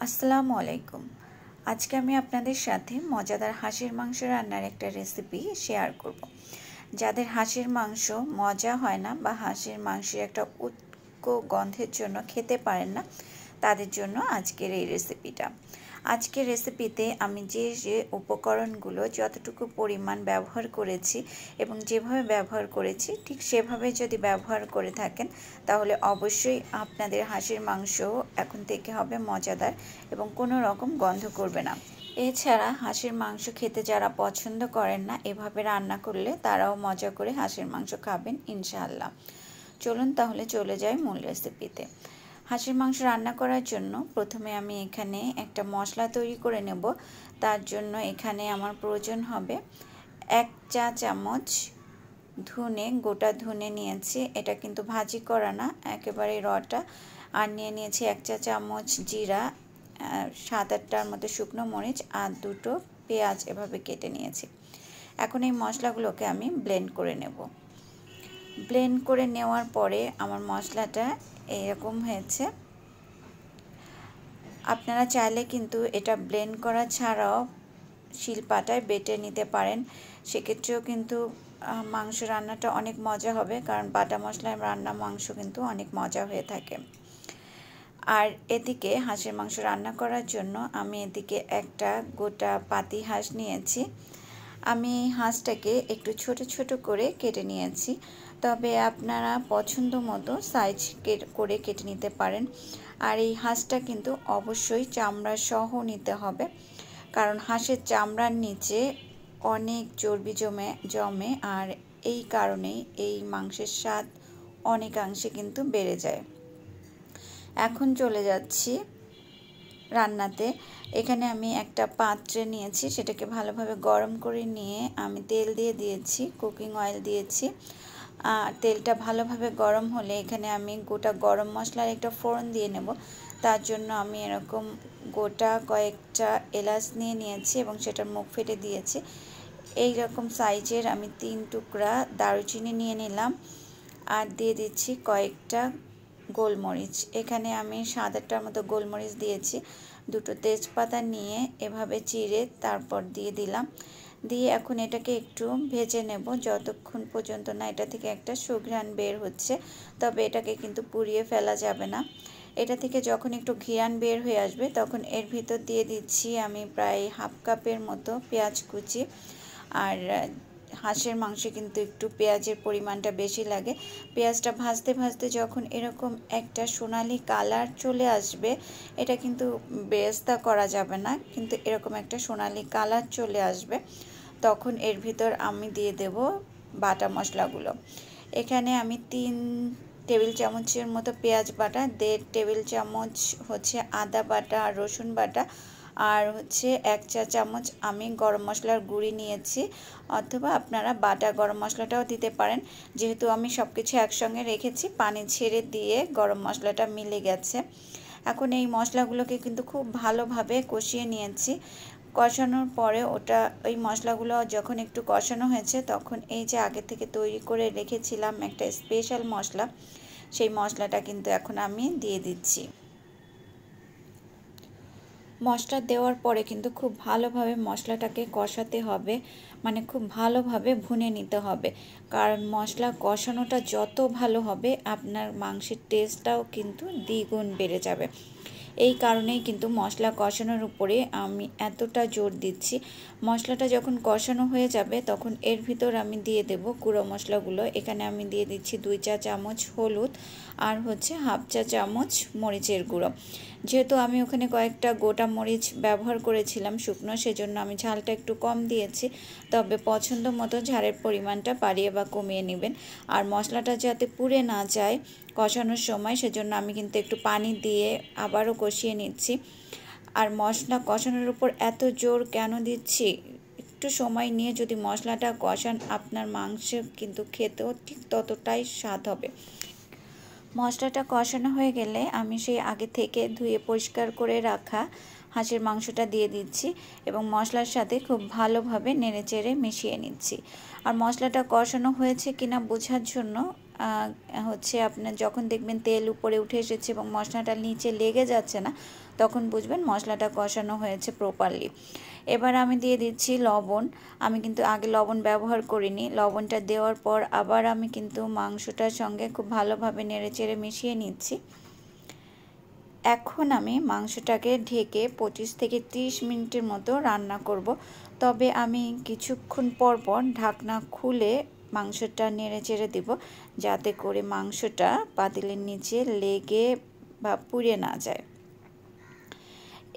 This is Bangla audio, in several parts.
আসসালামু আলাইকুম। আজকে আমি আপনাদের সাথে মজাদার হাঁসের মাংস রান্নার একটা রেসিপি শেয়ার করব। যাদের হাঁসের মাংস মজা হয় না বা হাঁসের মাংসের একটা উৎকো গন্ধের জন্য খেতে পারেন না, তাদের জন্য আজকের এই রেসিপিটা। আজকের রেসিপিতে আমি যে উপকরণগুলো যতটুকু পরিমাণ ব্যবহার করেছি এবং যেভাবে ব্যবহার করেছি ঠিক সেভাবে যদি ব্যবহার করে থাকেন তাহলে অবশ্যই আপনাদের হাঁসের মাংস এখন থেকে হবে মজাদার এবং কোনো রকম গন্ধ করবে না। এছাড়া হাঁসের মাংস খেতে যারা পছন্দ করেন না, এভাবে রান্না করলে তারাও মজা করে হাঁসের মাংস খাবেন ইনশাআল্লাহ। চলুন তাহলে চলে যাই মূল রেসিপিতে। হাঁসের মাংস রান্না করার জন্য প্রথমে আমি এখানে একটা মশলা তৈরি করে নেব। তার জন্য এখানে আমার প্রয়োজন হবে 1 চা চামচ ধনে, গোটা ধনে নিয়েছি। এটা কিন্তু ভাজি করা না, একেবারে রটা। আর নিয়েছি 1 চা চামচ জিরা, 7-8টার মতো শুকনো মরিচ আর 2টো পেঁয়াজ এভাবে কেটে নিয়েছি। এখন এই মশলাগুলোকে আমি ব্লেন্ড করে নেব। ব্লেন্ড করে নেওয়ার পরে আমার মশলাটা এরকম হয়েছে। আপনারা চাইলে কিন্তু এটা ব্লেন্ড করা ছাড়াও শিলপাটায় বেটে নিতে পারেন, সেক্ষেত্রেও কিন্তু মাংস রান্নাটা অনেক মজা হবে, কারণ বাটা মশলায় রান্না মাংস কিন্তু অনেক মজা হয়ে থাকে। আর এদিকে হাঁসের মাংস রান্না করার জন্য আমি এদিকে একটা গোটা পাতি হাঁস নিয়েছি। আমি হাঁসটাকে একটু ছোট ছোট করে কেটে নিয়েছি, তবে আপনারা পছন্দ মতো সাইজ করে কেটে নিতে পারেন। আর এই হাঁসটা কিন্তু অবশ্যই চামড়া সহ নিতে হবে, কারণ হাঁসের চামড়ার নিচে অনেক চর্বি জমে আর এই কারণেই এই মাংসের স্বাদ অনেকাংশে কিন্তু বেড়ে যায়। এখন চলে যাচ্ছি রান্নাতে। এখানে আমি একটা পাত্রে নিয়েছি, সেটাকে ভালোভাবে গরম করে নিয়ে আমি তেল দিয়ে দিয়েছি, কুকিং অয়েল দিয়েছি। তেলটা ভালোভাবে গরম হলে এখানে আমি গোটা গরম মশলার একটা ফোড়ন দিয়ে নেব। তার জন্য আমি এরকম গোটা কয়েকটা এলাচ নিয়েছি এবং সেটার মুখ ফেটে দিয়েছি। এই রকম সাইজের আমি 3 টুকরা দারুচিনি নিয়ে নিলাম আর দিয়ে দিচ্ছি কয়েকটা গোলমরিচ। এখানে আমি 7-8টার মতো গোলমরিচ দিয়েছি। 2টো তেজপাতা নিয়ে এভাবে চিড়ে তারপর দিয়ে দিলাম। দিয়ে এখন এটাকে একটু ভেজে নেব যতক্ষণ পর্যন্ত না এটা থেকে একটা সুঘ্রাণ বের হচ্ছে। তবে এটাকে কিন্তু পুড়িয়ে ফেলা যাবে না। এটা থেকে যখন একটু ঘ্রাণ বের হয়ে আসবে তখন এর ভিতর দিয়ে দিচ্ছি আমি প্রায় হাফ কাপের মতো পেঁয়াজ কুচি। আর হাঁসের মাংসে কিন্তু একটু পেঁয়াজের পরিমাণটা বেশি লাগে। পেঁয়াজটা ভাজতে ভাজতে যখন এরকম একটা সোনালি কালার চলে আসবে, এটা কিন্তু বেরেস্তা করা যাবে না, কিন্তু এরকম একটা সোনালি কালার চলে আসবে, তখন এর ভিতর আমি দিয়ে দেব বাটা মশলাগুলো। এখানে আমি 3 টেবিল চামচের মতো পেঁয়াজ বাটা, 1.5 টেবিল চামচ হচ্ছে আদা বাটা আর রসুন বাটা, আর হচ্ছে 1 চা চামচ আমি গরম মশলার গুঁড়ি নিয়েছি, অথবা আপনারা বাটা গরম মশলাটাও দিতে পারেন। যেহেতু আমি সব কিছু একসঙ্গে রেখেছি, পানি ছেড়ে দিয়ে গরম মশলাটা মিলে গেছে। এখন এই মশলাগুলোকে কিন্তু খুব ভালোভাবে কষিয়ে নিয়েছি। কষানোর পরে ওই মশলাগুলো যখন একটু কষানো হয়েছে তখন এই যে আগে থেকে তৈরি করে রেখেছিলাম একটা স্পেশাল মশলা, সেই মশলাটা কিন্তু এখন আমি দিয়ে দিচ্ছি। মশলা দেওয়ার পরে কিন্তু খুব ভালোভাবে মশলাটাকে কষাতে হবে, মানে খুব ভালোভাবে ভুনে নিতে হবে, কারণ মশলা কষানোটা যত ভালো হবে আপনার মাংসের টেস্টটাও কিন্তু দ্বিগুণ বেড়ে যাবে। এই কারণেই কিন্তু মশলা কষানোর উপরে আমি এতটা জোর দিচ্ছি। মশলাটা যখন কষানো হয়ে যাবে তখন এর ভিতর আমি দিয়ে দেব গুঁড়ো মশলাগুলো। এখানে আমি দিয়ে দিচ্ছি 2 চা চামচ হলুদ আর হচ্ছে হাফ চা চামচ মরিচের গুঁড়ো। যেহেতু আমি ওখানে কয়েকটা গোটা মরিচ ব্যবহার করেছিলাম শুকনো, সেজন্য আমি ঝালটা একটু কম দিয়েছি, তবে পছন্দ মতো ঝালের পরিমাণটা বাড়িয়ে বা কমিয়ে নেবেন। আর মশলাটা যাতে পুড়ে না যায় কষানোর সময়, সেজন্য আমি কিন্তু একটু পানি দিয়ে আবারও কষিয়ে নিচ্ছি। আর মশলা কষানোর উপর এত জোর কেন দিচ্ছি, একটু সময় নিয়ে যদি মশলাটা কষান আপনার মাংস কিন্তু খেতেও ঠিক ততটাই স্বাদ হবে। মশলাটা কষানো হয়ে গেলে আমি সেই আগে থেকে ধুয়ে পরিষ্কার করে রাখা হাঁসের মাংসটা দিয়ে দিচ্ছি এবং মশলার সাথে খুব ভালোভাবে নেড়েচেড়ে মিশিয়ে নিচ্ছি। আর মশলাটা কষানো হয়েছে কিনা বোঝার জন্য হচ্ছে আপনার যখন দেখবেন তেল উপরে উঠে এসেছে এবং মশলাটা নিচে লেগে যাচ্ছে না, তখন বুঝবেন মশলাটা কষানো হয়েছে প্রপারলি। এবার আমি দিয়ে দিচ্ছি লবণ। আমি কিন্তু আগে লবণ ব্যবহার করিনি। লবণটা দেওয়ার পর আবার আমি কিন্তু মাংসটার সঙ্গে খুব ভালোভাবে নেড়েচেড়ে মিশিয়ে নিচ্ছি। এখন আমি মাংসটাকে ঢেকে 25 থেকে 30 মিনিটের মতো রান্না করব। তবে আমি কিছুক্ষণ পর পর ঢাকনা খুলে মাংসটা নেড়েচেড়ে দিব, যাতে করে মাংসটা পাতিলের নিচে লেগে বা পুড়ে না যায়।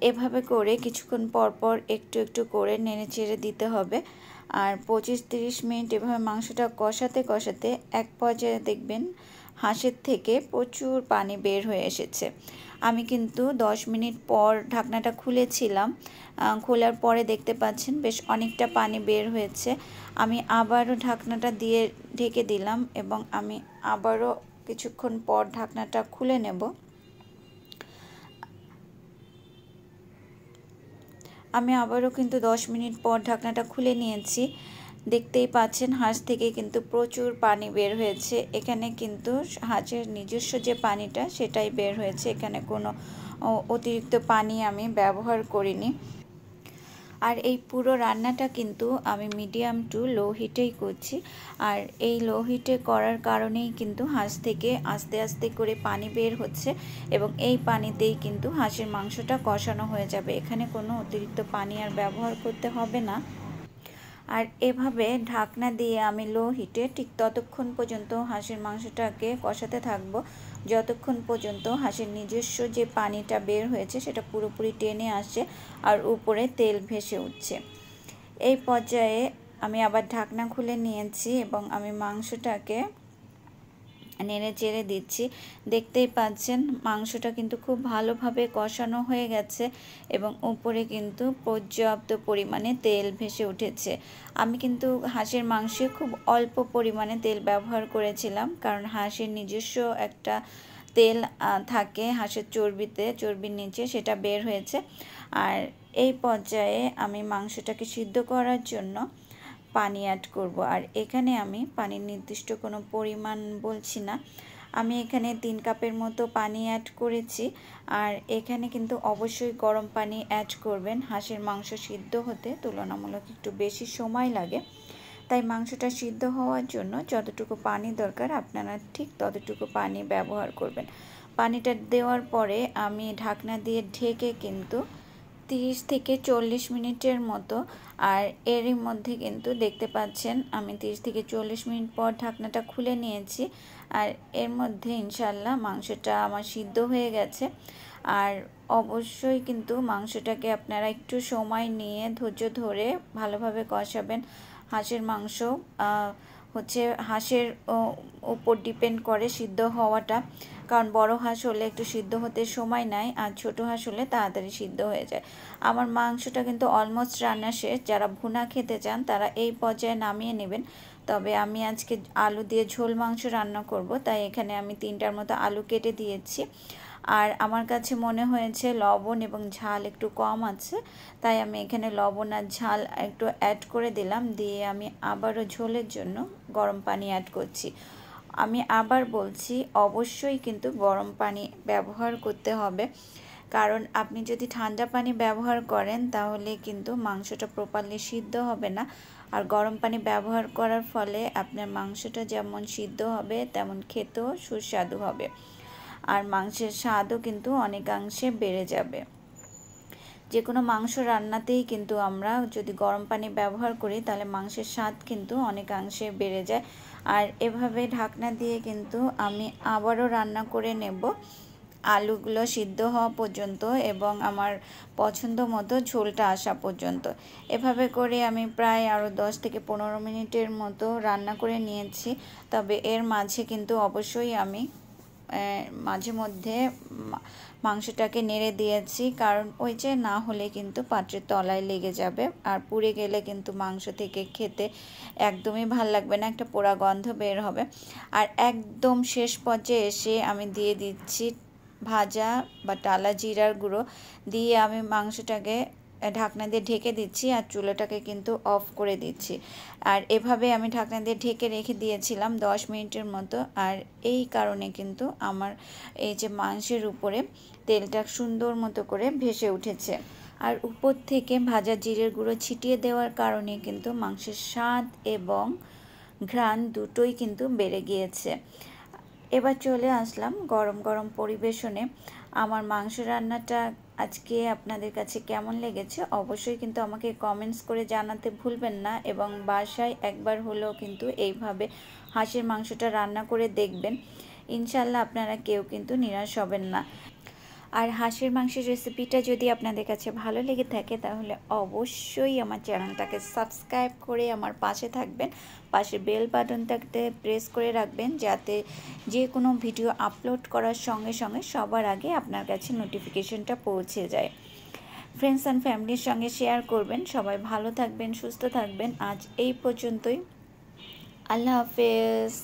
এভাবে করে কিছুক্ষণ পর পর একটু একটু করে নেড়েচেড়ে দিতে হবে। আর 25-30 মিনিট এভাবে মাংসটা কষাতে কষাতে এক পর্যায়ে দেখবেন হাঁসের থেকে প্রচুর পানি বের হয়ে এসেছে। আমি কিন্তু 10 মিনিট পর ঢাকনাটা খুলেছিলাম। খোলার পরে দেখতে পাচ্ছেন বেশ অনেকটা পানি বের হয়েছে। আমি আবারও ঢাকনাটা দিয়ে ঢেকে দিলাম এবং আমি আবারও কিছুক্ষণ পর ঢাকনাটা খুলে নেব। আমি আবারও কিন্তু 10 মিনিট পর ঢাকনাটা খুলে নিয়েছি। দেখতেই পাচ্ছেন হাঁস থেকে কিন্তু প্রচুর পানি বের হয়েছে। এখানে কিন্তু হাঁসের নিজস্ব যে পানিটা সেটাই বের হয়েছে, এখানে কোনো অতিরিক্ত পানি আমি ব্যবহার করিনি। আর এই পুরো রান্নাটা কিন্তু আমি মিডিয়াম টু লো হিটেই করছি। আর এই লো হিটে করার কারণেই কিন্তু হাঁস থেকে আস্তে আস্তে করে পানি বের হচ্ছে এবং এই পানিতেই কিন্তু হাঁসের মাংসটা কষানো হয়ে যাবে। এখানে কোনো অতিরিক্ত পানি আর ব্যবহার করতে হবে না। আর এভাবে ঢাকনা দিয়ে আমি লো হিটে ঠিক ততক্ষণ পর্যন্ত হাঁসের মাংসটাকে কষাতে থাকবো, যতক্ষণ পর্যন্ত হাঁসের নিজস্ব যে পানিটা বের হয়েছে সেটা পুরোপুরি টেনে আসছে আর উপরে তেল ভেসে উঠছে। এই পর্যায়ে আমি আবার ঢাকনা খুলে নিয়েছি এবং আমি মাংসটাকে নেড়ে চেড়ে দিচ্ছি। দেখতেই পাচ্ছেন মাংসটা কিন্তু খুব ভালোভাবে কষানো হয়ে গেছে এবং উপরে কিন্তু পর্যাপ্ত পরিমাণে তেল ভেসে উঠেছে। আমি কিন্তু হাঁসের মাংসে খুব অল্প পরিমাণে তেল ব্যবহার করেছিলাম, কারণ হাঁসের নিজস্ব একটা তেল থাকে হাঁসের চর্বিতে, চর্বির নিচে, সেটা বের হয়েছে। আর এই পর্যায়ে আমি মাংসটাকে সিদ্ধ করার জন্য পানি অ্যাড করব। আর এখানে আমি পানির নির্দিষ্ট কোনো পরিমাণ বলছি না, আমি এখানে 3 কাপের মতো পানি অ্যাড করেছি। আর এখানে কিন্তু অবশ্যই গরম পানি অ্যাড করবেন। হাঁসের মাংস সিদ্ধ হতে তুলনামূলক একটু বেশি সময় লাগে, তাই মাংসটা সিদ্ধ হওয়ার জন্য যতটুকু পানি দরকার আপনারা ঠিক ততটুকু পানি ব্যবহার করবেন। পানিটা দেওয়ার পরে আমি ঢাকনা দিয়ে ঢেকে কিন্তু 30 থেকে 40 মিনিটের মতো, আর এরই মধ্যে কিন্তু দেখতে পাচ্ছেন আমি 30 থেকে 40 মিনিট পর ঢাকনাটা খুলে নিয়েছি। আর এর মধ্যে ইনশাল্লাহ মাংসটা আমার সিদ্ধ হয়ে গেছে। আর অবশ্যই কিন্তু মাংসটাকে আপনারা একটু সময় নিয়ে ধৈর্য ধরে ভালোভাবে কষাবেন। হাঁসের মাংস হচ্ছে হাঁসের উপর ডিপেন্ড করে সিদ্ধ হওয়াটা, কারণ বড় হাঁস হলে একটু সিদ্ধ হতে সময় নেয় আর ছোটো হাঁস হলে তাড়াতাড়ি সিদ্ধ হয়ে যায়। আমার মাংসটা কিন্তু অলমোস্ট রান্না শেষ। যারা ভুনা খেতে চান তারা এই পর্যায়ে নামিয়ে নেবেন। তবে আমি আজকে আলু দিয়ে ঝোল মাংস রান্না করব, তাই এখানে আমি 3টার মতো আলু কেটে দিয়েছি। আর আমার কাছে মনে হয়েছে লবণ এবং ঝাল একটু কম আছে, তাই আমি এখানে লবণ আর ঝাল একটু অ্যাড করে দিলাম। দিয়ে আমি আবারও ঝোলের জন্য গরম পানি অ্যাড করছি। আমি আবার বলছি, অবশ্যই কিন্তু গরম পানি ব্যবহার করতে হবে, কারণ আপনি যদি ঠান্ডা পানি ব্যবহার করেন তাহলে কিন্তু মাংসটা প্রপারলি সিদ্ধ হবে না। আর গরম পানি ব্যবহার করার ফলে আপনার মাংসটা যেমন সিদ্ধ হবে তেমন খেতেও সুস্বাদু হবে, আর মাংসের স্বাদও কিন্তু অনেকাংশে বেড়ে যাবে। যে কোনো মাংস রান্নাতেই কিন্তু আমরা যদি গরম পানি ব্যবহার করি তাহলে মাংসের স্বাদ কিন্তু অনেকাংশে বেড়ে যায়। আর এভাবে ঢাকনা দিয়ে কিন্তু আমি আবারও রান্না করে নেব আলুগুলো সিদ্ধ হওয়া পর্যন্ত এবং আমার পছন্দ মতো ঝোলটা আসা পর্যন্ত। এভাবে করে আমি প্রায় আরও 10 থেকে 15 মিনিটের মতো রান্না করে নিয়েছি। তবে এর মাঝে কিন্তু অবশ্যই আমি মাঝে মধ্যে মাংসটাকে নেড়ে দিয়েছি, কারণ ওই যে না হলে কিন্তু পাত্রের তলায় লেগে যাবে আর পুড়ে গেলে কিন্তু মাংস থেকে খেতে একদমই ভাল লাগবে না, একটা পোড়া গন্ধ বের হবে। আর একদম শেষ পর্যায়ে এসে আমি দিয়ে দিচ্ছি ভাজা বা টালা জিরার গুঁড়ো, দিয়ে আমি মাংসটাকে ঢাকনা দিয়ে ঢেকে দিচ্ছি আর চুলাটাকে কিন্তু অফ করে দিচ্ছি। আর এভাবে আমি ঢাকনা দিয়ে ঢেকে রেখে দিয়েছিলাম 10 মিনিটের মতো। আর এই কারণে কিন্তু আমার এই যে মাংসের উপরে তেলটা সুন্দর মতো করে ভেসে উঠেছে। আর উপর থেকে ভাজা জিরের গুঁড়ো ছিটিয়ে দেওয়ার কারণে কিন্তু মাংসের স্বাদ এবং ঘ্রাণ দুটোই কিন্তু বেড়ে গিয়েছে। এবার চলে আসলাম গরম গরম পরিবেশনে। আমার মাংস রান্নাটা আজকে আপনাদের কাছে কেমন লেগেছে অবশ্যই কিন্তু আমাকে কমেন্টস করে জানাতে ভুলবেন না, এবং বাসায় একবার হলেও কিন্তু এইভাবে হাঁসের মাংসটা রান্না করে দেখবেন। ইনশাল্লাহ আপনারা কেউ কিন্তু নিরাশ হবেন না। আর হাঁসের মাংসের রেসিপিটা যদি আপনাদের কাছে ভালো লেগে থাকে তাহলে অবশ্যই আমার চ্যানেলটাকে সাবস্ক্রাইব করে আমার পাশে থাকবেন। পাশে বেল বাটনটাতে প্রেস করে রাখবেন যাতে যে কোনো ভিডিও আপলোড করার সঙ্গে সঙ্গে সবার আগে আপনার কাছে নোটিফিকেশনটা পৌঁছে যায়। ফ্রেন্ডস অ্যান্ড ফ্যামিলির সঙ্গে শেয়ার করবেন। সবাই ভালো থাকবেন, সুস্থ থাকবেন। আজ এই পর্যন্তই। আল্লাহ হাফেজ।